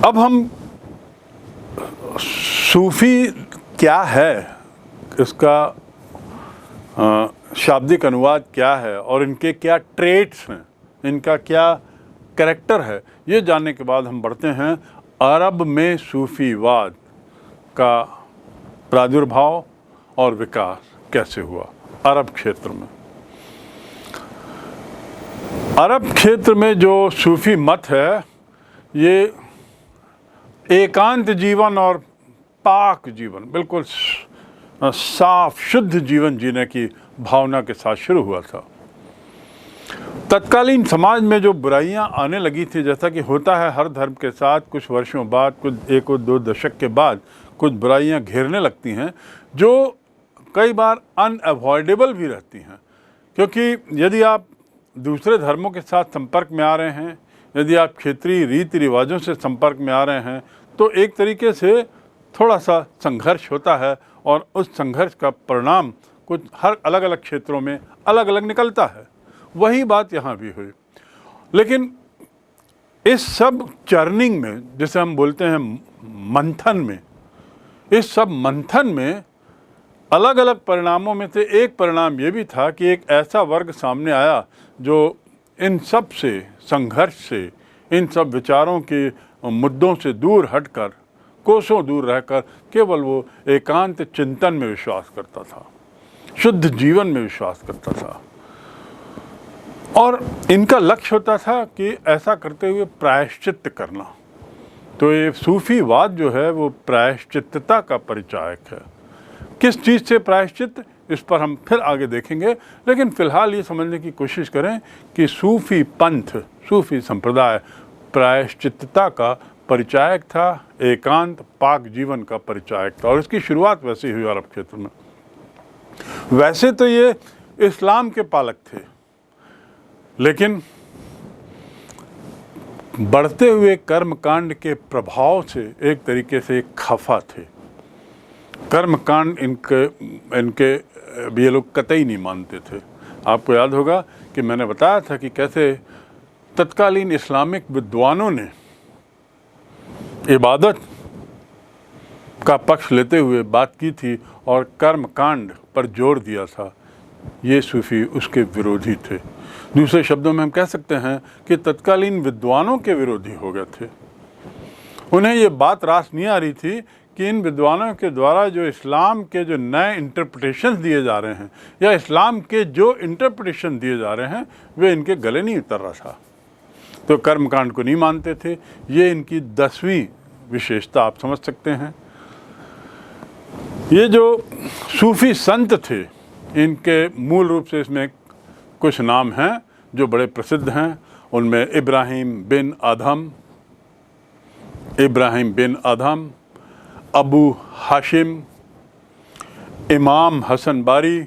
अब हम सूफ़ी क्या है, इसका शाब्दिक अनुवाद क्या है और इनके क्या ट्रेट्स हैं, इनका क्या कैरेक्टर है, ये जानने के बाद हम बढ़ते हैं अरब में सूफ़ीवाद का प्रादुर्भाव और विकास कैसे हुआ। अरब क्षेत्र में, अरब क्षेत्र में जो सूफ़ी मत है, ये एकांत जीवन और पाक जीवन, बिल्कुल साफ शुद्ध जीवन जीने की भावना के साथ शुरू हुआ था। तत्कालीन समाज में जो बुराइयां आने लगी थी, जैसा कि होता है हर धर्म के साथ, कुछ वर्षों बाद, कुछ एक और दो दशक के बाद कुछ बुराइयां घेरने लगती हैं जो कई बार अनअवॉइडेबल भी रहती हैं। क्योंकि यदि आप दूसरे धर्मों के साथ संपर्क में आ रहे हैं, यदि आप क्षेत्रीय रीति रिवाजों से संपर्क में आ रहे हैं, तो एक तरीके से थोड़ा सा संघर्ष होता है और उस संघर्ष का परिणाम कुछ हर अलग अलग क्षेत्रों में अलग अलग निकलता है। वही बात यहाँ भी हुई। लेकिन इस सब चर्निंग में, जिसे हम बोलते हैं मंथन में, इस सब मंथन में अलग अलग परिणामों में से एक परिणाम ये भी था कि एक ऐसा वर्ग सामने आया जो इन सब से संघर्ष से, इन सब विचारों के मुद्दों से दूर हटकर, कोसों दूर रहकर केवल वो एकांत चिंतन में विश्वास करता था, शुद्ध जीवन में विश्वास करता था। और इनका लक्ष्य होता था कि ऐसा करते हुए प्रायश्चित्त करना। तो ये सूफीवाद जो है वो प्रायश्चित्तता का परिचायक है। किस चीज़ से प्रायश्चित्त, इस पर हम फिर आगे देखेंगे। लेकिन फ़िलहाल ये समझने की कोशिश करें कि सूफ़ी पंथ, सूफ़ी संप्रदाय प्रायश्चित्तता का परिचायक था, एकांत पाक जीवन का परिचायक था। और इसकी शुरुआत वैसे ही हुई अरब क्षेत्र में। वैसे तो ये इस्लाम के पालक थे, लेकिन बढ़ते हुए कर्मकांड के प्रभाव से एक तरीके से खफा थे। कर्मकांड इनके ये लोग कतई नहीं मानते थे। आपको याद होगा कि मैंने बताया था कि कैसे तत्कालीन इस्लामिक विद्वानों ने इबादत का पक्ष लेते हुए बात की थी और कर्मकांड पर जोर दिया था। ये सूफ़ी उसके विरोधी थे। दूसरे शब्दों में हम कह सकते हैं कि तत्कालीन विद्वानों के विरोधी हो गए थे। उन्हें ये बात रास नहीं आ रही थी कि इन विद्वानों के द्वारा जो इस्लाम के जो नए इंटरप्रिटेशंस दिए जा रहे हैं, या इस्लाम के जो इंटरप्रिटेशन दिए जा रहे हैं, वे इनके गले नहीं उतर रहा था। तो कर्मकांड को नहीं मानते थे। ये इनकी 10वीं विशेषता आप समझ सकते हैं। ये जो सूफ़ी संत थे, इनके मूल रूप से इसमें कुछ नाम हैं जो बड़े प्रसिद्ध हैं। उनमें इब्राहिम बिन अदहम, अबू हाशिम, इमाम हसन बारी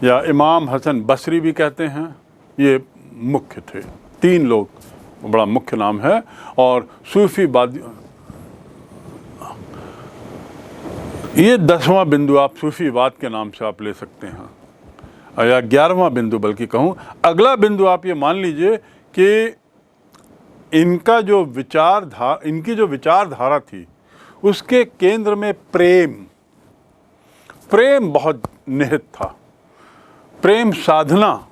या इमाम हसन बसरी भी कहते हैं, ये मुख्य थे। 3 लोग, बड़ा मुख्य नाम है। और सूफ़ीवाद, ये 10वां बिंदु आप सूफ़ीवाद के नाम से आप ले सकते हैं, या 11वां बिंदु बल्कि कहूँ। अगला बिंदु आप ये मान लीजिए कि इनकी जो विचारधारा थी, उसके केंद्र में प्रेम बहुत निहित था, प्रेम साधना।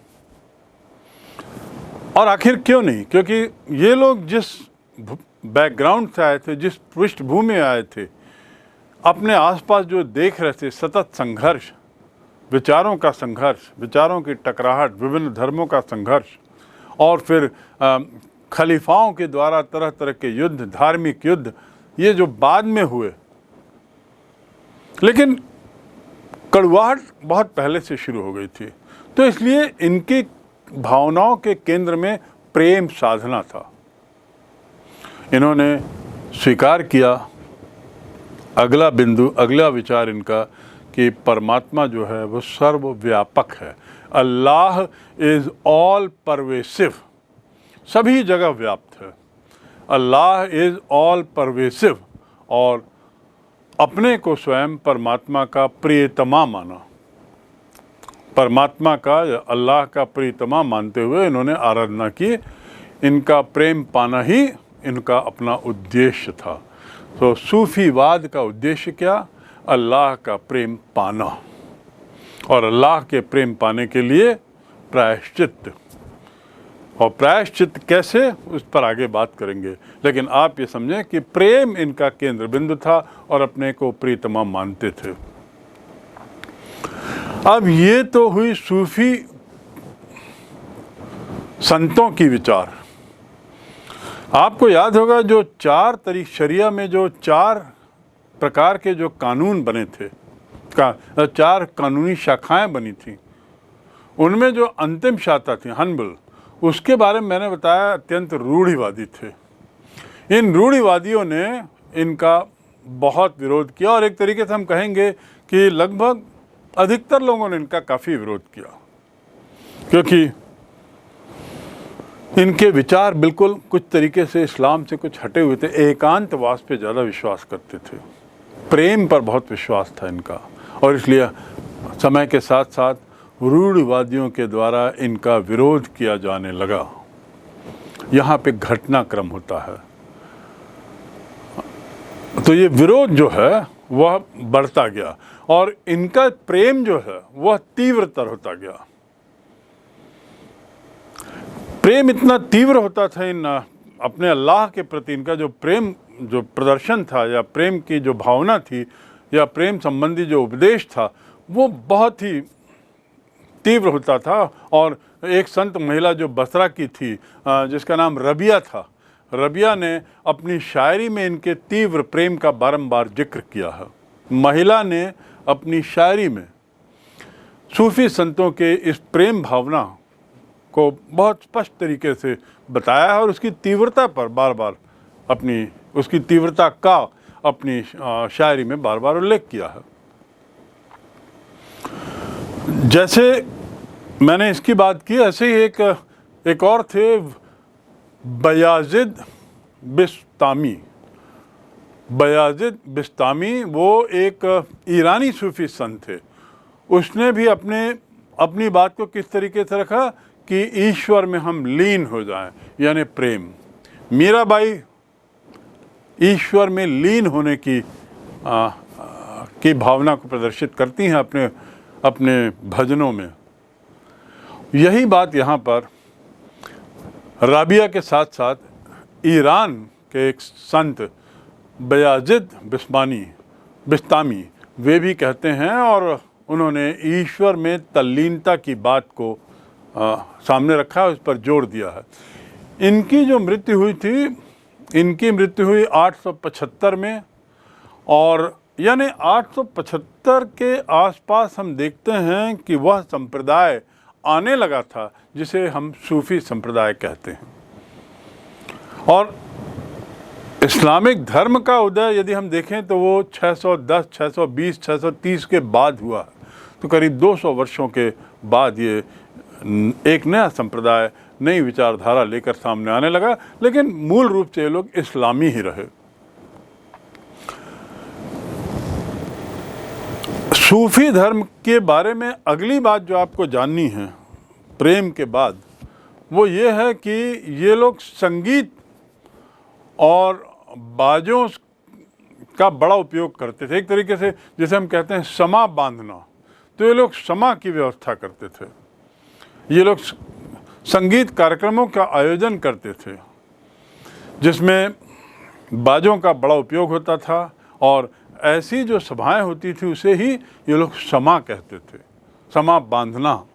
और आखिर क्यों नहीं? क्योंकि ये लोग जिस बैकग्राउंड से आए थे, जिस पृष्ठभूमि में आए थे, अपने आसपास जो देख रहे थे सतत संघर्ष, विचारों का संघर्ष, विचारों की टकराहट, विभिन्न धर्मों का संघर्ष, और फिर खलीफाओं के द्वारा तरह तरह के युद्ध, धार्मिक युद्ध, ये जो बाद में हुए, लेकिन कड़वाहट बहुत पहले से शुरू हो गई थी। तो इसलिए इनकी भावनाओं के केंद्र में प्रेम साधना था। इन्होंने स्वीकार किया, अगला बिंदु, अगला विचार इनका, कि परमात्मा जो है वो सर्वव्यापक है। अल्लाह इज़ ऑल परवेसिव, सभी जगह व्याप्त है। अल्लाह इज़ ऑल परवेसिव, और अपने को स्वयं परमात्मा का प्रियतमा माना। परमात्मा का, अल्लाह का प्रियतमा मानते हुए इन्होंने आराधना की। इनका प्रेम पाना ही इनका अपना उद्देश्य था। तो सूफीवाद का उद्देश्य क्या? अल्लाह का प्रेम पाना, और अल्लाह के प्रेम पाने के लिए प्रायश्चित। और प्रायश्चित कैसे, उस पर आगे बात करेंगे। लेकिन आप ये समझें कि प्रेम इनका केंद्र बिंदु था और अपने को प्रियतमा मानते थे। अब ये तो हुई सूफी संतों की विचार। आपको याद होगा जो शरिया में जो 4 प्रकार के जो कानून बने थे, 4 कानूनी शाखाएं बनी थी, उनमें जो अंतिम शाखा थी हनबल, उसके बारे में मैंने बताया अत्यंत रूढ़िवादी थे। इन रूढ़िवादियों ने इनका बहुत विरोध किया, और एक तरीके से हम कहेंगे कि लगभग अधिकतर लोगों ने इनका काफ़ी विरोध किया, क्योंकि इनके विचार बिल्कुल कुछ तरीके से इस्लाम से कुछ हटे हुए थे। एकांतवास पे ज़्यादा विश्वास करते थे, प्रेम पर बहुत विश्वास था इनका, और इसलिए समय के साथ साथ रूढ़िवादियों के द्वारा इनका विरोध किया जाने लगा। यहाँ पे घटनाक्रम होता है, तो ये विरोध जो है वह बढ़ता गया, और इनका प्रेम जो है वह तीव्रतर होता गया। प्रेम इतना तीव्र होता था इन अपने अल्लाह के प्रति, इनका जो प्रेम जो प्रदर्शन था, या प्रेम की जो भावना थी, या प्रेम संबंधी जो उपदेश था, वो बहुत ही तीव्र होता था। और एक संत महिला जो बसरा की थी, जिसका नाम रबिया था, रबिया ने अपनी शायरी में इनके तीव्र प्रेम का बारंबार जिक्र किया है। महिला ने अपनी शायरी में सूफी संतों के इस प्रेम भावना को बहुत स्पष्ट तरीके से बताया है, और उसकी तीव्रता पर बार बार उसकी तीव्रता का अपनी शायरी में बार बार उल्लेख किया है। जैसे मैंने इसकी बात की, ऐसे ही एक और थे बयाजिद बिस्तामी। बयाजिद बिस्तामी वो एक ईरानी सूफी संत थे। उसने भी अपनी बात को किस तरीके से रखा कि ईश्वर में हम लीन हो जाएं, यानी प्रेम। मीराबाई ईश्वर में लीन होने की भावना को प्रदर्शित करती हैं अपने भजनों में। यही बात यहाँ पर राबिया के साथ साथ ईरान के एक संत बयाजिद बिस्तामी वे भी कहते हैं, और उन्होंने ईश्वर में तल्लीनता की बात को सामने रखा है, उस पर जोर दिया है। इनकी जो मृत्यु हुई थी, इनकी मृत्यु हुई 875 में, और यानी 875 के आसपास हम देखते हैं कि वह संप्रदाय आने लगा था जिसे हम सूफी संप्रदाय कहते हैं। और इस्लामिक धर्म का उदय यदि हम देखें तो वो 610, 620, 630 के बाद हुआ। तो करीब 200 वर्षों के बाद ये एक नया संप्रदाय, नई विचारधारा लेकर सामने आने लगा, लेकिन मूल रूप से ये लोग इस्लामी ही रहे। सूफी धर्म के बारे में अगली बात जो आपको जाननी है प्रेम के बाद, वो ये है कि ये लोग संगीत और बाजों का बड़ा उपयोग करते थे। एक तरीके से जैसे हम कहते हैं समा बांधना, तो ये लोग समा की व्यवस्था करते थे। ये लोग संगीत कार्यक्रमों का आयोजन करते थे जिसमें बाजों का बड़ा उपयोग होता था, और ऐसी जो सभाएं होती थी उसे ही ये लोग समा कहते थे। समा बांधना,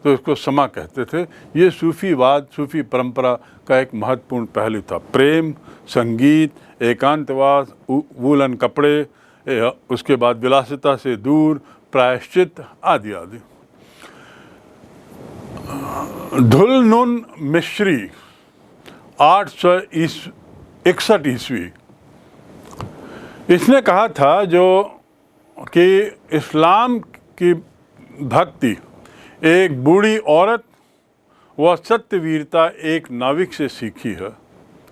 तो इसको समा कहते थे। ये सूफीवाद, सूफी परंपरा का एक महत्वपूर्ण पहलू था। प्रेम, संगीत, एकांतवास, वूलन कपड़े, उसके बाद विलासिता से दूर, प्रायश्चित आदि आदि। धुलनुन मिश्री 861 ईस्वी, इसने कहा था जो कि इस्लाम की भक्ति एक बूढ़ी औरत व सत्यवीरता एक नाविक से सीखी है।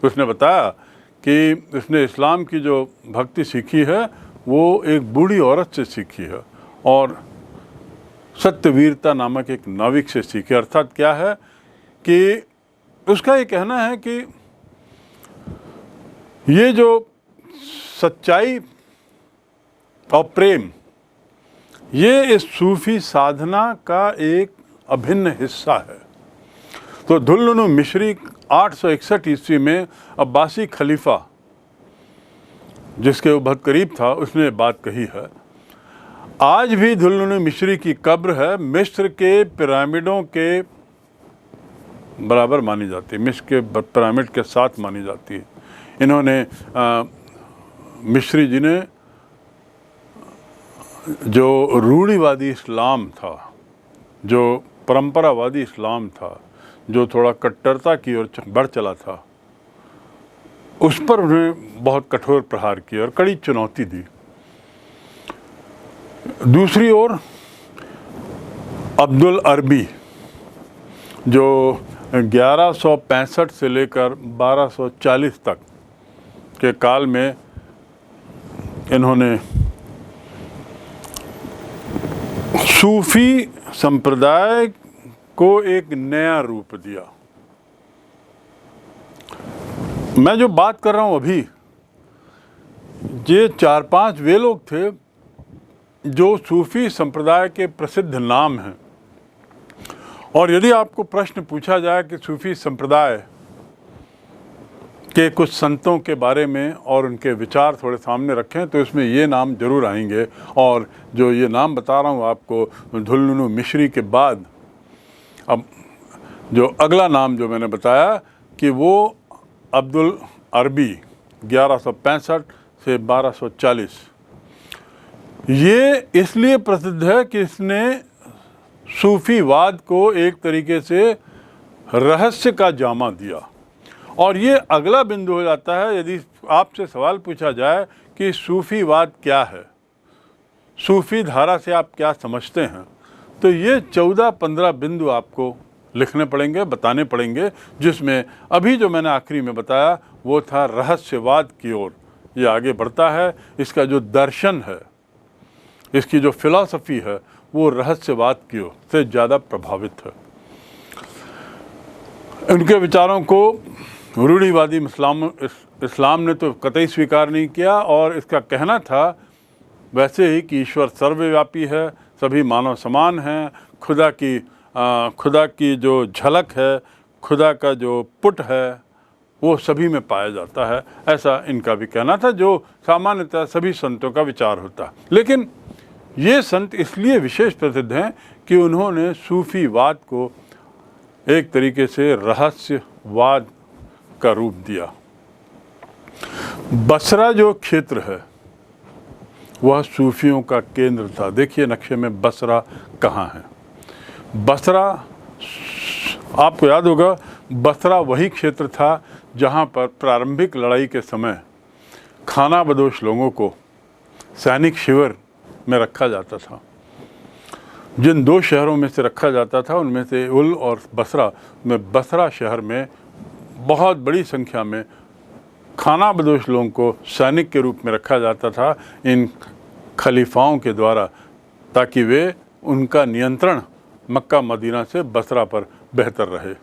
उसने बताया कि उसने इस्लाम की जो भक्ति सीखी है वो एक बूढ़ी औरत से सीखी है, और सत्यवीरता नामक एक नाविक से सीखे। अर्थात क्या है कि उसका ये कहना है कि ये जो सच्चाई और प्रेम, ये इस सूफी साधना का एक अभिन्न हिस्सा है। तो दुल्लुनु मिश्री 861 ईस्वी में अब्बासी खलीफा, जिसके वो बहुत करीब था, उसने बात कही है। आज भी दुल्लुनु मिश्री की कब्र है मिस्र के पिरामिडों के बराबर मानी जाती है, मिस्र के पिरामिड के साथ मानी जाती है। इन्होंने मिश्री जी ने जो रूढ़िवादी इस्लाम था, जो परंपरावादी इस्लाम था, जो थोड़ा कट्टरता की ओर बढ़ चला था, उस पर उन्हें बहुत कठोर प्रहार किया और कड़ी चुनौती दी। दूसरी ओर अब्दुल अरबी, जो 1165 से लेकर 1240 तक के काल में इन्होंने सूफी संप्रदाय को एक नया रूप दिया। मैं जो बात कर रहा हूं अभी, ये 4-5 वे लोग थे जो सूफी संप्रदाय के प्रसिद्ध नाम हैं। और यदि आपको प्रश्न पूछा जाए कि सूफी संप्रदाय के कुछ संतों के बारे में और उनके विचार थोड़े सामने रखें, तो इसमें ये नाम जरूर आएंगे। और जो ये नाम बता रहा हूँ आपको, दुल्लुनु मिश्री के बाद अब जो अगला नाम जो मैंने बताया कि वो अब्दुल अरबी 1165 से 1240, ये इसलिए प्रसिद्ध है कि इसने सूफीवाद को एक तरीके से रहस्य का जामा दिया। और ये अगला बिंदु हो जाता है, यदि आपसे सवाल पूछा जाए कि सूफीवाद क्या है, सूफी धारा से आप क्या समझते हैं, तो ये 14-15 बिंदु आपको लिखने पड़ेंगे, बताने पड़ेंगे, जिसमें अभी जो मैंने आखिरी में बताया वो था रहस्यवाद की ओर ये आगे बढ़ता है। इसका जो दर्शन है, इसकी जो फिलॉसफी है, वो रहस्यवाद की ओर से ज़्यादा प्रभावित है। उनके विचारों को रूढ़िवादी इस्लाम ने तो कतई स्वीकार नहीं किया, और इसका कहना था वैसे ही कि ईश्वर सर्वव्यापी है, सभी मानव समान हैं, खुदा की जो झलक है, खुदा का जो पुट है, वो सभी में पाया जाता है, ऐसा इनका भी कहना था, जो सामान्यतः सभी संतों का विचार होता। लेकिन ये संत इसलिए विशेष प्रसिद्ध हैं कि उन्होंने सूफीवाद को एक तरीके से रहस्यवाद का रूप दिया। बसरा जो क्षेत्र है वह सूफियों का केंद्र था। देखिए नक्शे में बसरा कहाँ है। बसरा, आपको याद होगा, बसरा वही क्षेत्र था जहाँ पर प्रारंभिक लड़ाई के समय खानाबदोश लोगों को सैनिक शिविर में रखा जाता था। जिन 2 शहरों में से रखा जाता था उनमें से उल और बसरा में, बसरा शहर में बहुत बड़ी संख्या में खानाबदोश लोगों को सैनिक के रूप में रखा जाता था इन खलीफाओं के द्वारा, ताकि वे उनका नियंत्रण मक्का मदीना से बसरा पर बेहतर रहे।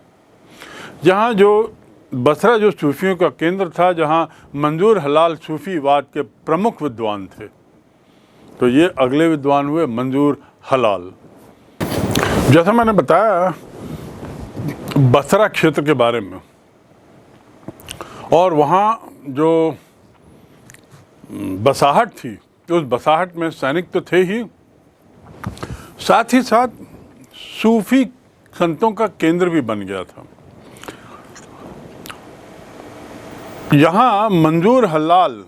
जहाँ जो बसरा जो सूफियों का केंद्र था, जहाँ मंजूर हलाल सूफीवाद के प्रमुख विद्वान थे, तो ये अगले विद्वान हुए मंजूर हलाल। जैसा मैंने बताया बसरा क्षेत्र के बारे में, और वहाँ जो बसाहट थी, उस बसाहट में सैनिक तो थे ही, साथ ही साथ सूफी संतों का केंद्र भी बन गया था। यहाँ मंजूर हलाल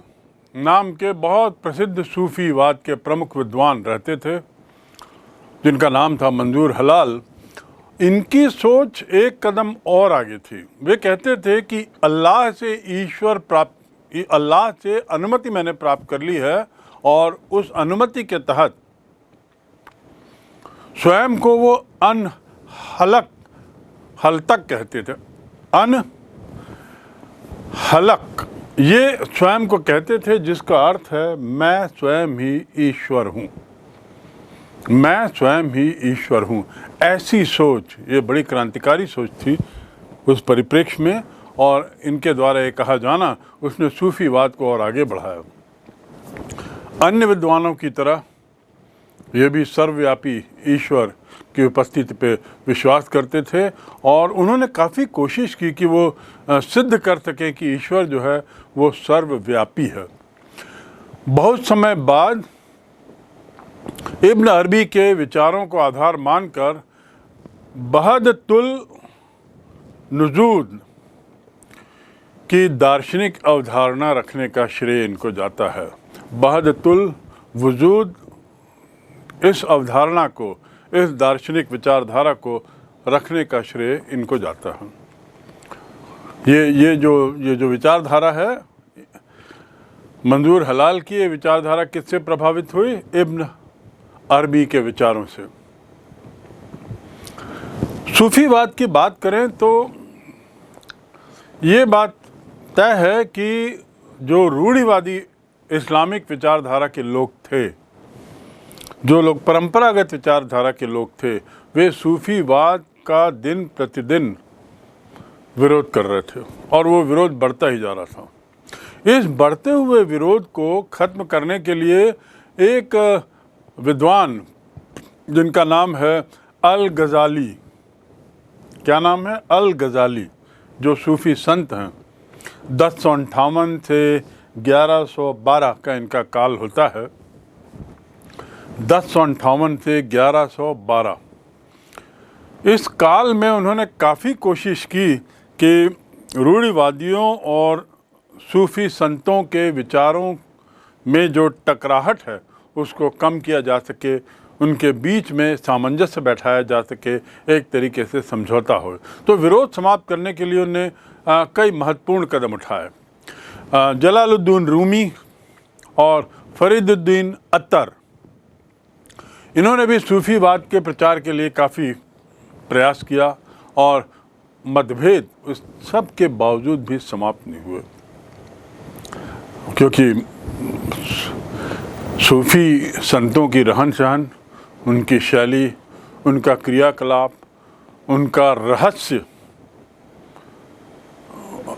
नाम के बहुत प्रसिद्ध सूफीवाद के प्रमुख विद्वान रहते थे, जिनका नाम था मंजूर हलाल। इनकी सोच एक कदम और आगे थी। वे कहते थे कि अल्लाह से ईश्वर प्राप्त, अल्लाह से अनुमति मैंने प्राप्त कर ली है, और उस अनुमति के तहत स्वयं को वो हलतक कहते थे। हलक, ये स्वयं को कहते थे, जिसका अर्थ है मैं स्वयं ही ईश्वर हूँ, मैं स्वयं ही ईश्वर हूँ। ऐसी सोच, ये बड़ी क्रांतिकारी सोच थी उस परिप्रेक्ष्य में, और इनके द्वारा ये कहा जाना उसने सूफीवाद को और आगे बढ़ाया। अन्य विद्वानों की तरह ये भी सर्वव्यापी ईश्वर की उपस्थिति पे विश्वास करते थे और उन्होंने काफ़ी कोशिश की कि वो सिद्ध कर सकें कि ईश्वर जो है वो सर्वव्यापी है। बहुत समय बाद इब्न अरबी के विचारों को आधार मानकर वहदतुल नुजूद की दार्शनिक अवधारणा रखने का श्रेय इनको जाता है। वहदतुल वजूद, इस अवधारणा को, इस दार्शनिक विचारधारा को रखने का श्रेय इनको जाता है। ये जो विचारधारा है मंजूर हलाल की, ये विचारधारा किससे प्रभावित हुई? इब्न अरबी के विचारों से। सूफीवाद की बात करें तो ये बात तय है कि जो रूढ़िवादी इस्लामिक विचारधारा के लोग थे, जो लोग परंपरागत विचारधारा के लोग थे, वे सूफीवाद का दिन प्रतिदिन विरोध कर रहे थे और वो विरोध बढ़ता ही जा रहा था। इस बढ़ते हुए विरोध को खत्म करने के लिए एक विद्वान जिनका नाम है अल गजाली, क्या नाम है? अल गजाली, जो सूफी संत हैं। 1058 से 1112 का इनका काल होता है। 1058 से 1112, इस काल में उन्होंने काफ़ी कोशिश की कि रूढ़िवादियों और सूफी संतों के विचारों में जो टकराहट है उसको कम किया जा सके, उनके बीच में सामंजस्य बैठाया जा सके, एक तरीके से समझौता हो। तो विरोध समाप्त करने के लिए उन्होंने कई महत्वपूर्ण कदम उठाए। जलालुद्दीन रूमी और फरीदुद्दीन अत्तर, इन्होंने भी सूफीवाद के प्रचार के लिए काफ़ी प्रयास किया और मतभेद उस सब के बावजूद भी समाप्त नहीं हुए, क्योंकि सूफी संतों की रहन सहन, उनकी शैली, उनका क्रियाकलाप, उनका रहस्य,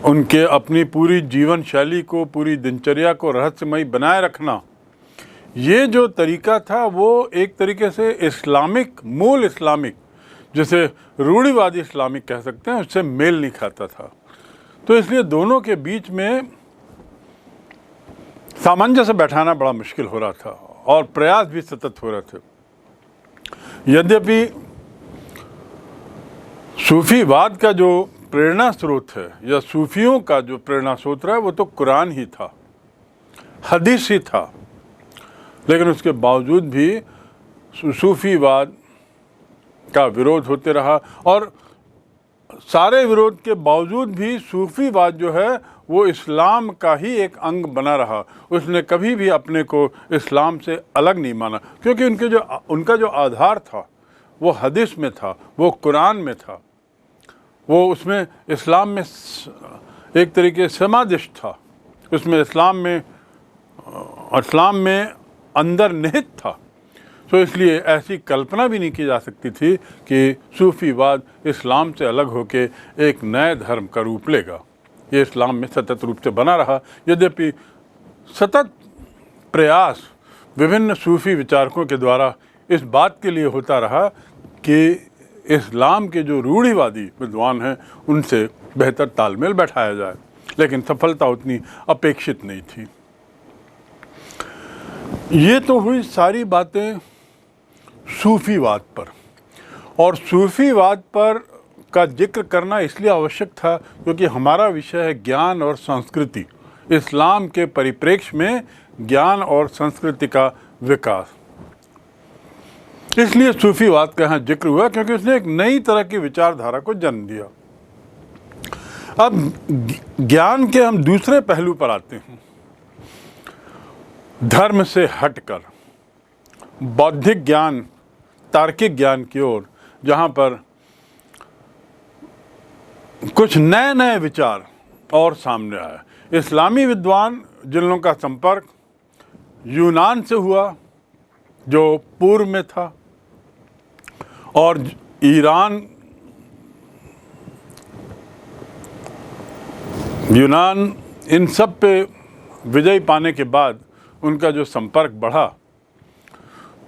उनके अपनी पूरी जीवन शैली को, पूरी दिनचर्या को रहस्यमयी बनाए रखना, ये जो तरीका था वो एक तरीके से इस्लामिक, मूल इस्लामिक, जिसे रूढ़िवादी इस्लामिक कह सकते हैं, उससे मेल नहीं खाता था। तो इसलिए दोनों के बीच में सामंजस्य बैठाना बड़ा मुश्किल हो रहा था और प्रयास भी सतत हो रहे थे। यद्यपि सूफीवाद का जो प्रेरणा स्रोत है या सूफियों का जो प्रेरणा स्रोत है वो तो कुरान ही था, हदीस ही था, लेकिन उसके बावजूद भी सूफीवाद का विरोध होते रहा और सारे विरोध के बावजूद भी सूफीवाद जो है वो इस्लाम का ही एक अंग बना रहा। उसने कभी भी अपने को इस्लाम से अलग नहीं माना, क्योंकि उनका जो आधार था वो हदीस में था, वो कुरान में था, वो उसमें इस्लाम में एक तरीके से समादिष्ट था, उसमें इस्लाम में अंदर निहित था। तो इसलिए ऐसी कल्पना भी नहीं की जा सकती थी कि सूफीवाद इस्लाम से अलग होके एक नए धर्म का रूप लेगा। ये इस्लाम में सतत रूप से बना रहा। यद्यपि सतत प्रयास विभिन्न सूफी विचारकों के द्वारा इस बात के लिए होता रहा कि इस्लाम के जो रूढ़िवादी विद्वान हैं उनसे बेहतर तालमेल बैठाया जाए, लेकिन सफलता उतनी अपेक्षित नहीं थी। ये तो हुई सारी बातें सूफीवाद पर, और सूफीवाद पर का जिक्र करना इसलिए आवश्यक था क्योंकि हमारा विषय है ज्ञान और संस्कृति, इस्लाम के परिप्रेक्ष्य में ज्ञान और संस्कृति का विकास। इसलिए सूफीवाद का यहाँ जिक्र हुआ क्योंकि उसने एक नई तरह की विचारधारा को जन्म दिया। अब ज्ञान के हम दूसरे पहलू पर आते हैं, धर्म से हटकर बौद्धिक ज्ञान, तार्किक ज्ञान की ओर, जहाँ पर कुछ नए नए विचार और सामने आए। इस्लामी विद्वान जिन लोगों का संपर्क यूनान से हुआ जो पूर्व में था, और ईरान यूनान इन सब पे विजय पाने के बाद उनका जो संपर्क बढ़ा,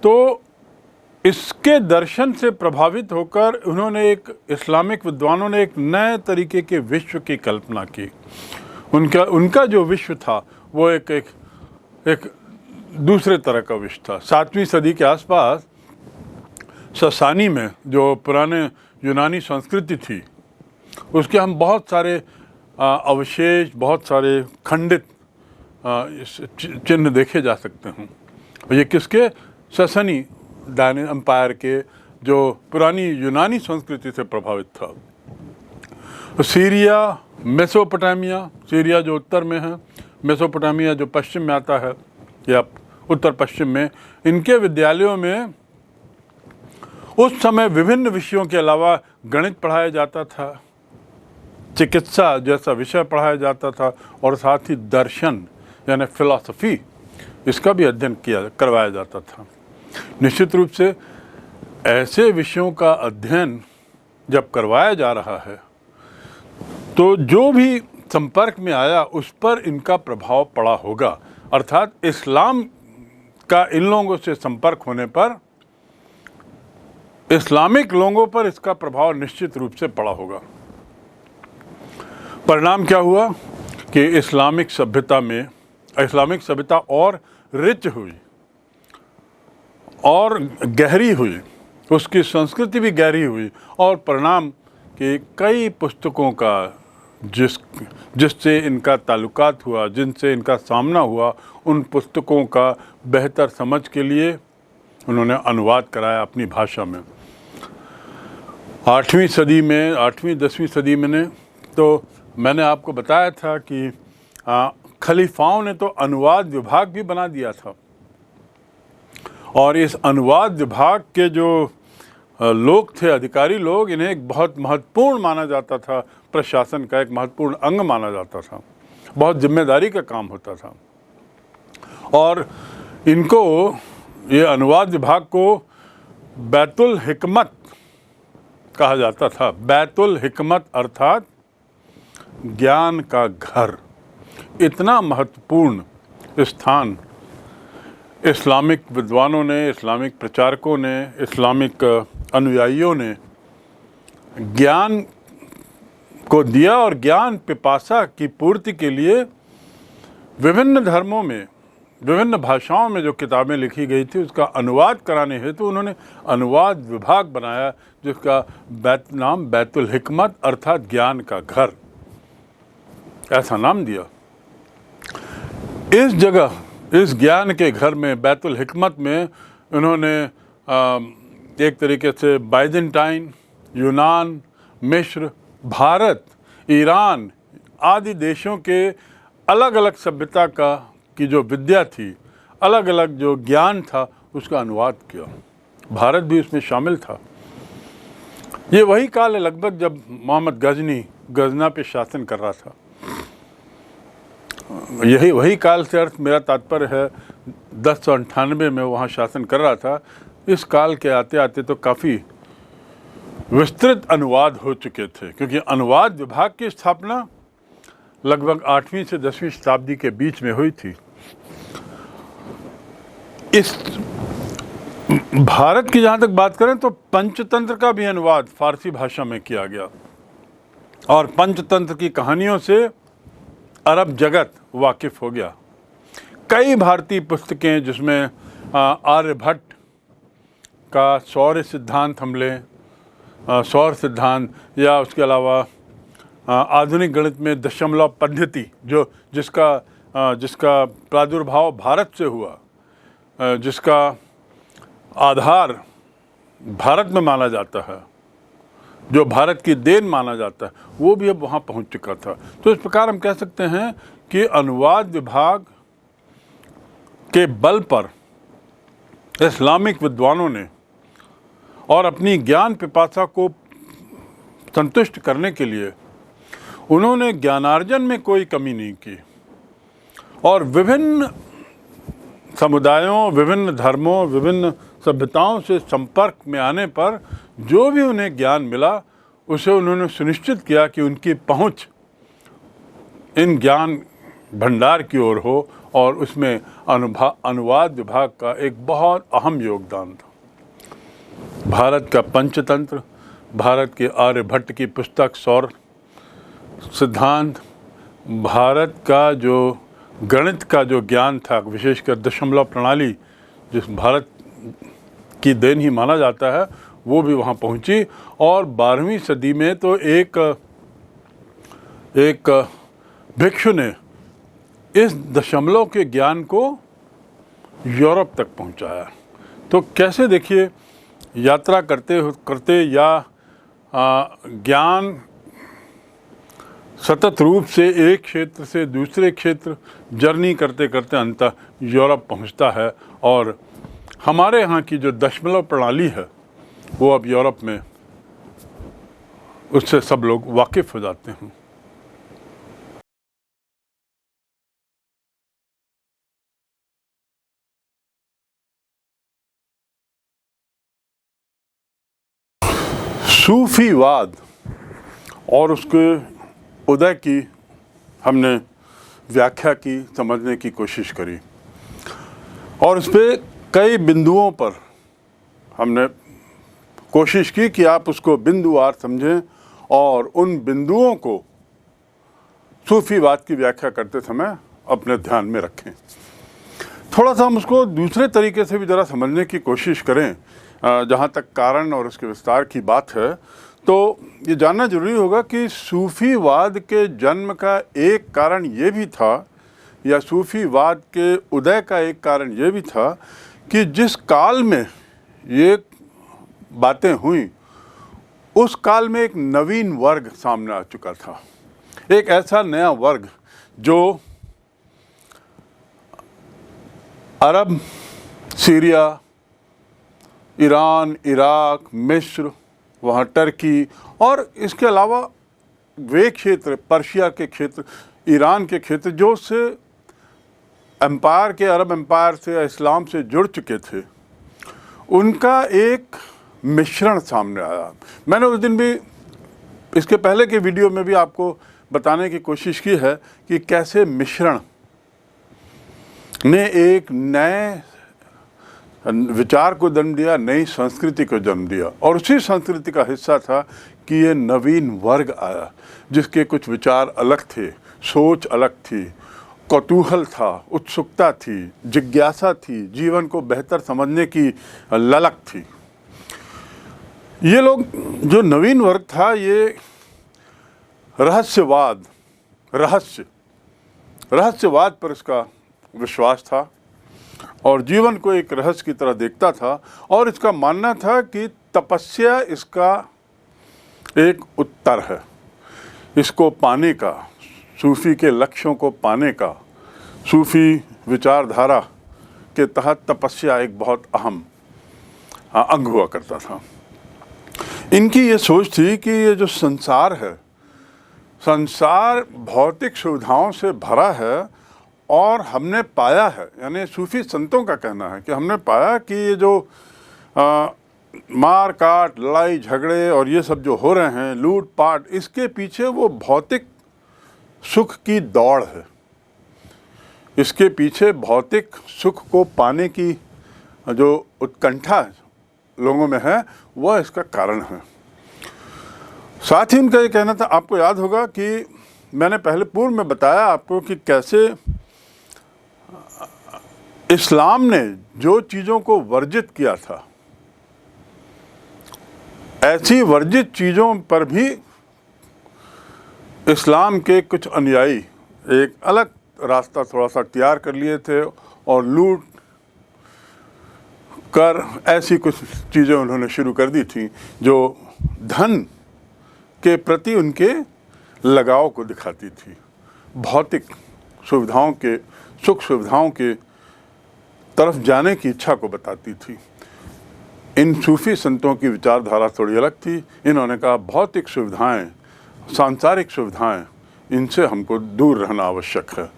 तो इसके दर्शन से प्रभावित होकर उन्होंने इस्लामिक विद्वानों ने एक नए तरीके के विश्व की कल्पना की। उनका जो विश्व था वो एक दूसरे तरह का विश्व था। 7वीं सदी के आसपास ससानी में जो पुराने यूनानी संस्कृति थी, उसके हम बहुत सारे अवशेष, बहुत सारे खंडित चिन्ह देखे जा सकते हैं। ये किसके? ससानी डायनेस्टी एम्पायर के, जो पुरानी यूनानी संस्कृति से प्रभावित था। तो सीरिया, मेसोपोटामिया, सीरिया जो उत्तर में है, मेसोपोटामिया जो पश्चिम में आता है या उत्तर पश्चिम में, इनके विद्यालयों में उस समय विभिन्न विषयों के अलावा गणित पढ़ाया जाता था, चिकित्सा जैसा विषय पढ़ाया जाता था, और साथ ही दर्शन यानी फिलॉसफी, इसका भी अध्ययन करवाया जाता था। निश्चित रूप से ऐसे विषयों का अध्ययन जब करवाया जा रहा है, तो जो भी संपर्क में आया उस पर इनका प्रभाव पड़ा होगा। अर्थात इस्लाम का इन लोगों से संपर्क होने पर इस्लामिक लोगों पर इसका प्रभाव निश्चित रूप से पड़ा होगा। परिणाम क्या हुआ कि इस्लामिक सभ्यता और रिच हुई और गहरी हुई, उसकी संस्कृति भी गहरी हुई, और परिणाम कि कई पुस्तकों का जिससे इनका ताल्लुकात हुआ, जिनसे इनका सामना हुआ, उन पुस्तकों का बेहतर समझ के लिए उन्होंने अनुवाद कराया अपनी भाषा में। 8वीं 10वीं सदी में तो मैंने आपको बताया था कि खलीफाओं ने तो अनुवाद विभाग भी बना दिया था, और इस अनुवाद विभाग के जो लोग थे, अधिकारी लोग, इन्हें एक बहुत महत्वपूर्ण माना जाता था, प्रशासन का एक महत्वपूर्ण अंग माना जाता था, बहुत जिम्मेदारी का काम होता था। और इनको, ये अनुवाद विभाग को बैतुल हिकमत कहा जाता था। बैतुल हिकमत अर्थात ज्ञान का घर। इतना महत्वपूर्ण स्थान इस्लामिक विद्वानों ने, इस्लामिक प्रचारकों ने, इस्लामिक अनुयायियों ने ज्ञान को दिया, और ज्ञान पिपासा की पूर्ति के लिए विभिन्न धर्मों में, विभिन्न भाषाओं में जो किताबें लिखी गई थी, उसका अनुवाद कराने हेतु उन्होंने अनुवाद विभाग बनाया, जिसका नाम बैतुल हिकमत अर्थात ज्ञान का घर, ऐसा नाम दिया। इस जगह, इस ज्ञान के घर में, बैतुल हिकमत में, उन्होंने एक तरीके से बाइजेंटाइन, यूनान, मिस्र, भारत, ईरान आदि देशों के अलग अलग सभ्यता की जो विद्या थी, अलग अलग जो ज्ञान था, उसका अनुवाद किया। भारत भी उसमें शामिल था। ये वही काल है लगभग जब मोहम्मद गजनी पे शासन कर रहा था। यही वही काल से अर्थ मेरा तात्पर्य है 1098 में वहाँ शासन कर रहा था। इस काल के आते आते तो काफ़ी विस्तृत अनुवाद हो चुके थे, क्योंकि अनुवाद विभाग की स्थापना लगभग 8वीं से 10वीं शताब्दी के बीच में हुई थी। इस भारत की जहाँ तक बात करें तो पंचतंत्र का भी अनुवाद फारसी भाषा में किया गया, और पंचतंत्र की कहानियों से अरब जगत वाकिफ हो गया। कई भारतीय पुस्तकें, जिसमें आर्यभट्ट का सौर सिद्धांत हम लें, सौर सिद्धांत, या उसके अलावा आधुनिक गणित में दशमलव पद्धति, जिसका प्रादुर्भाव भारत से हुआ, जिसका आधार भारत में माना जाता है, जो भारत की देन माना जाता है, वो भी अब वहाँ पहुँच चुका था। तो इस प्रकार हम कह सकते हैं कि अनुवाद विभाग के बल पर इस्लामिक विद्वानों ने, और अपनी ज्ञान पिपासा को संतुष्ट करने के लिए उन्होंने ज्ञानार्जन में कोई कमी नहीं की, और विभिन्न समुदायों, विभिन्न धर्मों, विभिन्न सभ्यताओं से संपर्क में आने पर जो भी उन्हें ज्ञान मिला, उसे उन्होंने सुनिश्चित किया कि उनकी पहुंच इन ज्ञान भंडार की ओर हो, और उसमें अनुवाद विभाग का एक बहुत अहम योगदान था। भारत का पंचतंत्र, भारत के आर्यभट्ट की पुस्तक सौर सिद्धांत, भारत का जो गणित का जो ज्ञान था, विशेषकर दशमलव प्रणाली जिस भारत की देन ही माना जाता है, वो भी वहाँ पहुँची। और 12वीं सदी में तो एक भिक्षु ने इस दशमलव के ज्ञान को यूरोप तक पहुँचाया। तो कैसे देखिए, यात्रा करते करते या ज्ञान सतत रूप से एक क्षेत्र से दूसरे क्षेत्र जर्नी करते करते अंततः यूरोप पहुंचता है, और हमारे यहाँ की जो दशमलव प्रणाली है वो अब यूरोप में उससे सब लोग वाकिफ़ हो जाते हैं। सूफीवाद और उसके उदय की हमने व्याख्या की, समझने की कोशिश करी, और उस पर कई बिंदुओं पर हमने कोशिश की कि आप उसको बिंदुवार समझें और उन बिंदुओं को सूफीवाद की व्याख्या करते समय अपने ध्यान में रखें। थोड़ा सा हम उसको दूसरे तरीके से भी ज़रा समझने की कोशिश करें। जहाँ तक कारण और उसके विस्तार की बात है, तो ये जानना जरूरी होगा कि सूफीवाद के जन्म का एक कारण ये भी था, या सूफीवाद के उदय का एक कारण ये भी था, कि जिस काल में ये बातें हुई उस काल में एक नवीन वर्ग सामने आ चुका था। एक ऐसा नया वर्ग जो अरब, सीरिया, ईरान, इराक, मिस्र, वहाँ टर्की और इसके अलावा वे क्षेत्र, पर्शिया के क्षेत्र, ईरान के क्षेत्र जो से एम्पायर के, अरब एम्पायर से, इस्लाम से जुड़ चुके थे, उनका एक मिश्रण सामने आया। मैंने उस दिन भी, इसके पहले के वीडियो में भी आपको बताने की कोशिश की है कि कैसे मिश्रण ने एक नए विचार को जन्म दिया, नई संस्कृति को जन्म दिया, और उसी संस्कृति का हिस्सा था कि ये नवीन वर्ग आया जिसके कुछ विचार अलग थे, सोच अलग थी, कौतूहल था, उत्सुकता थी, जिज्ञासा थी, जीवन को बेहतर समझने की ललक थी। ये लोग, जो नवीन वर्ग था, ये रहस्यवाद पर इसका विश्वास था और जीवन को एक रहस्य की तरह देखता था, और इसका मानना था कि तपस्या इसका एक उत्तर है। इसको पाने का, सूफी के लक्ष्यों को पाने का, सूफी विचारधारा के तहत तपस्या एक बहुत अहम अंग हुआ करता था। इनकी ये सोच थी कि ये जो संसार है, संसार भौतिक सुविधाओं से भरा है, और हमने पाया है, यानी सूफी संतों का कहना है कि हमने पाया कि ये जो मार काट, लड़ाई झगड़े और ये सब जो हो रहे हैं, लूट पाट, इसके पीछे वो भौतिक सुख की दौड़ है। इसके पीछे भौतिक सुख को पाने की जो उत्कंठा लोगों में है, वह इसका कारण है। साथ ही उनका ये कहना था, आपको याद होगा कि मैंने पहले पूर्व में बताया आपको कि कैसे इस्लाम ने जो चीज़ों को वर्जित किया था, ऐसी वर्जित चीज़ों पर भी इस्लाम के कुछ अनुयायी एक अलग रास्ता थोड़ा सा तैयार कर लिए थे, और लूट कर ऐसी कुछ चीज़ें उन्होंने शुरू कर दी थी जो धन के प्रति उनके लगाव को दिखाती थी, भौतिक सुविधाओं के, सुख सुविधाओं के तरफ जाने की इच्छा को बताती थी। इन सूफी संतों की विचारधारा थोड़ी अलग थी। इन्होंने कहा भौतिक सुविधाएं, सांसारिक सुविधाएं, इनसे हमको दूर रहना आवश्यक है।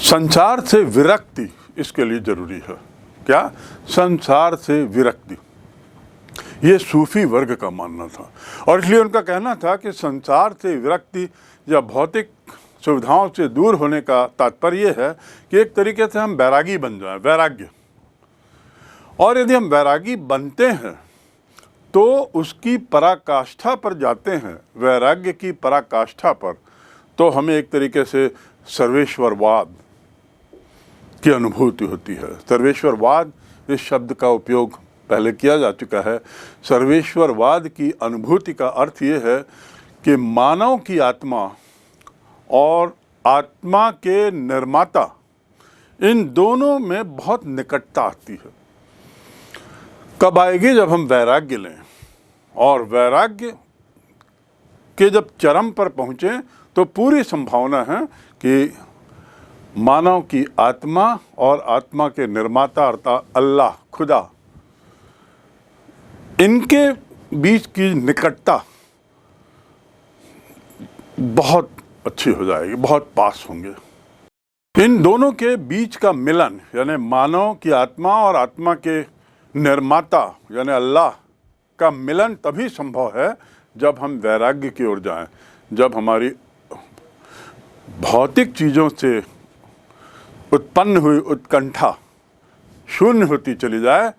संसार से विरक्ति इसके लिए जरूरी है। क्या? संसार से विरक्ति, ये सूफी वर्ग का मानना था। और इसलिए उनका कहना था कि संसार से विरक्ति, या भौतिक सुविधाओं से दूर होने का तात्पर्य है कि एक तरीके से हम वैरागी बन जाएं, वैराग्य। और यदि हम वैरागी बनते हैं तो उसकी पराकाष्ठा पर जाते हैं, वैराग्य की पराकाष्ठा पर, तो हमें एक तरीके से सर्वेश्वरवाद की अनुभूति होती है। सर्वेश्वरवाद इस शब्द का उपयोग पहले किया जा चुका है। सर्वेश्वरवाद की अनुभूति का अर्थ ये है कि मानव की आत्मा और आत्मा के निर्माता, इन दोनों में बहुत निकटता आती है। कब आएगी? जब हम वैराग्य लें, और वैराग्य के जब चरम पर पहुँचें तो पूरी संभावना है कि मानव की आत्मा और आत्मा के निर्माता अर्थात अल्लाह, खुदा, इनके बीच की निकटता बहुत अच्छी हो जाएगी, बहुत पास होंगे। इन दोनों के बीच का मिलन यानी मानव की आत्मा और आत्मा के निर्माता यानी अल्लाह का मिलन तभी संभव है जब हम वैराग्य की ओर जाएं, जब हमारी भौतिक चीज़ों से उत्पन्न हुई उत्कंठा शून्य होती चली जाए,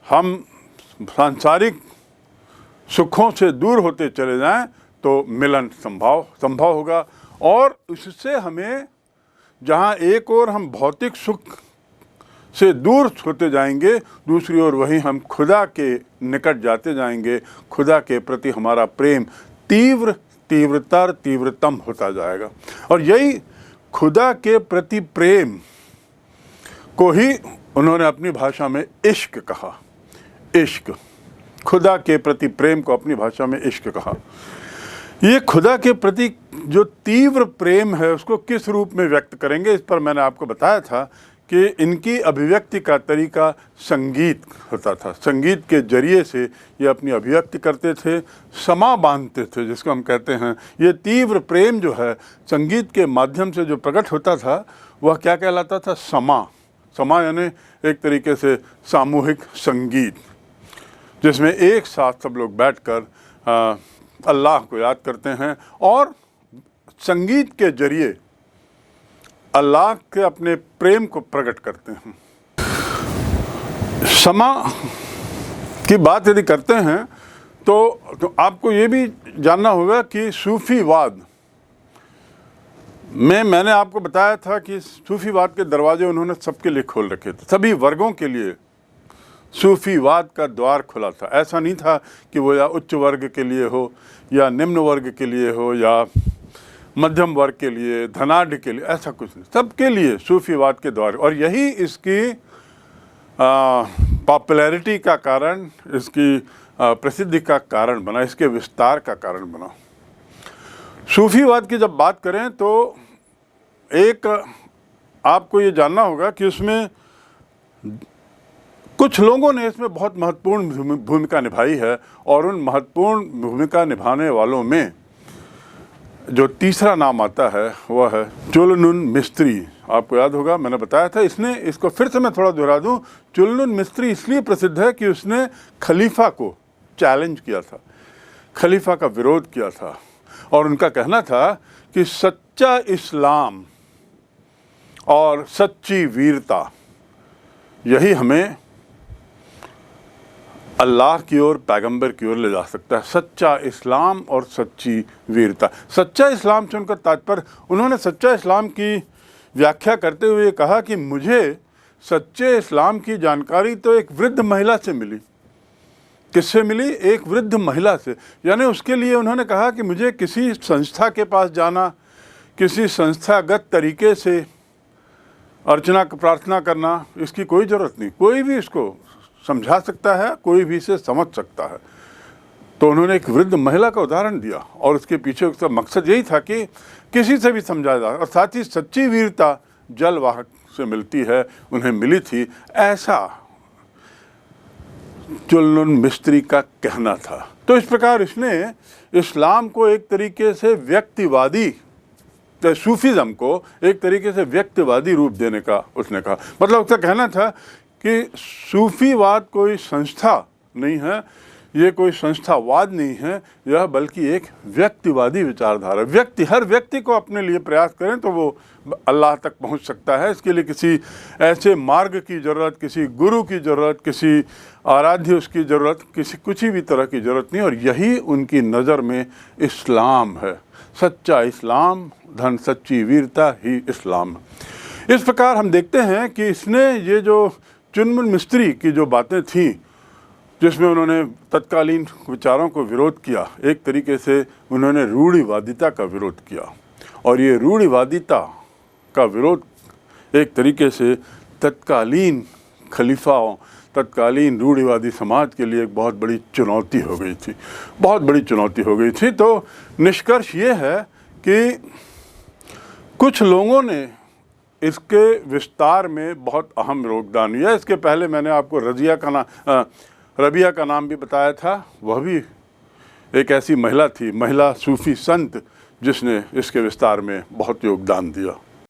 हम सांसारिक सुखों से दूर होते चले जाएं, तो मिलन संभव होगा। और इससे हमें जहाँ एक ओर हम भौतिक सुख से दूर होते जाएंगे, दूसरी ओर वहीं हम खुदा के निकट जाते जाएंगे। खुदा के प्रति हमारा प्रेम तीव्रतम होता जाएगा। और यही खुदा के प्रति प्रेम को ही उन्होंने अपनी भाषा में इश्क कहा। इश्क, खुदा के प्रति प्रेम को अपनी भाषा में इश्क कहा। ये खुदा के प्रति जो तीव्र प्रेम है उसको किस रूप में व्यक्त करेंगे, इस पर मैंने आपको बताया था कि इनकी अभिव्यक्ति का तरीका संगीत होता था। संगीत के जरिए से ये अपनी अभिव्यक्ति करते थे, समा बांधते थे, जिसको हम कहते हैं। ये तीव्र प्रेम जो है संगीत के माध्यम से जो प्रकट होता था वह क्या कहलाता था? समा। समा यानी एक तरीके से सामूहिक संगीत, जिसमें एक साथ सब लोग बैठकर अल्लाह को याद करते हैं और संगीत के जरिए अल्लाह के अपने प्रेम को प्रकट करते हैं। समा की बात यदि करते हैं तो आपको ये भी जानना होगा कि सूफीवाद में मैंने आपको बताया था कि सूफीवाद के दरवाजे उन्होंने सबके लिए खोल रखे थे, सभी वर्गों के लिए सूफीवाद का द्वार खुला था। ऐसा नहीं था कि वो या उच्च वर्ग के लिए हो या निम्न वर्ग के लिए हो या मध्यम वर्ग के लिए, धनाढ़ के लिए, ऐसा कुछ नहीं, सबके लिए सूफीवाद के द्वार। और यही इसकी पॉपुलैरिटी का कारण, इसकी प्रसिद्धि का कारण बना, इसके विस्तार का कारण बना। सूफीवाद की जब बात करें तो एक आपको ये जानना होगा कि उसमें कुछ लोगों ने इसमें बहुत महत्वपूर्ण भूमिका निभाई है, और उन महत्वपूर्ण भूमिका निभाने वालों में जो तीसरा नाम आता है वह है चुलनुन मिस्त्री। आपको याद होगा, मैंने बताया था। इसको फिर से मैं थोड़ा दोहरा दूं। चुलनुन मिस्त्री इसलिए प्रसिद्ध है कि उसने खलीफा को चैलेंज किया था, खलीफा का विरोध किया था, और उनका कहना था कि सच्चा इस्लाम और सच्ची वीरता यही हमें अल्लाह की ओर, पैगंबर की ओर ले जा सकता है। सच्चा इस्लाम और सच्ची वीरता। सच्चा इस्लाम से उनका तात्पर्य, उन्होंने सच्चा इस्लाम की व्याख्या करते हुए कहा कि मुझे सच्चे इस्लाम की जानकारी तो एक वृद्ध महिला से मिली। किससे मिली? एक वृद्ध महिला से। यानी उसके लिए उन्होंने कहा कि मुझे किसी संस्था के पास जाना, किसी संस्थागत तरीके से अर्चना प्रार्थना करना, इसकी कोई ज़रूरत नहीं। कोई भी इसको समझा सकता है, कोई भी इसे समझ सकता है। तो उन्होंने एक वृद्ध महिला का उदाहरण दिया, और उसके पीछे उसका मकसद यही था कि किसी से भी समझा जाए। और साथ ही सच्ची वीरता जलवाहक से मिलती है, उन्हें मिली थी, ऐसा चुलनुन मिस्त्री का कहना था। तो इस प्रकार इसने इस्लाम को एक तरीके से व्यक्तिवादी, सूफीज़म को एक तरीके से व्यक्तिवादी रूप देने का उसने कहा। मतलब उसका कहना था कि सूफीवाद कोई संस्था नहीं है, ये कोई संस्थावाद नहीं है, यह बल्कि एक व्यक्तिवादी विचारधारा। हर व्यक्ति को अपने लिए प्रयास करें तो वो अल्लाह तक पहुंच सकता है। इसके लिए किसी ऐसे मार्ग की ज़रूरत, किसी गुरु की ज़रूरत, किसी आराध्य उसकी ज़रूरत, कुछ भी तरह की ज़रूरत नहीं। और यही उनकी नज़र में इस्लाम है। सच्चा इस्लाम, धन सच्ची वीरता ही इस्लाम। इस प्रकार हम देखते हैं कि इसने ये जो चुनमुन मिस्त्री की जो बातें थीं, जिसमें उन्होंने तत्कालीन विचारों को विरोध किया, एक तरीके से उन्होंने रूढ़िवादिता का विरोध किया। और ये रूढ़िवादिता का विरोध एक तरीके से तत्कालीन खलीफाओं, तत्कालीन रूढ़िवादी समाज के लिए एक बहुत बड़ी चुनौती हो गई थी, बहुत बड़ी चुनौती हो गई थी। तो निष्कर्ष ये है कि कुछ लोगों ने इसके विस्तार में बहुत अहम योगदान दिया। इसके पहले मैंने आपको रबिया का नाम भी बताया था। वह भी एक ऐसी महिला थी, महिला सूफी संत, जिसने इसके विस्तार में बहुत योगदान दिया।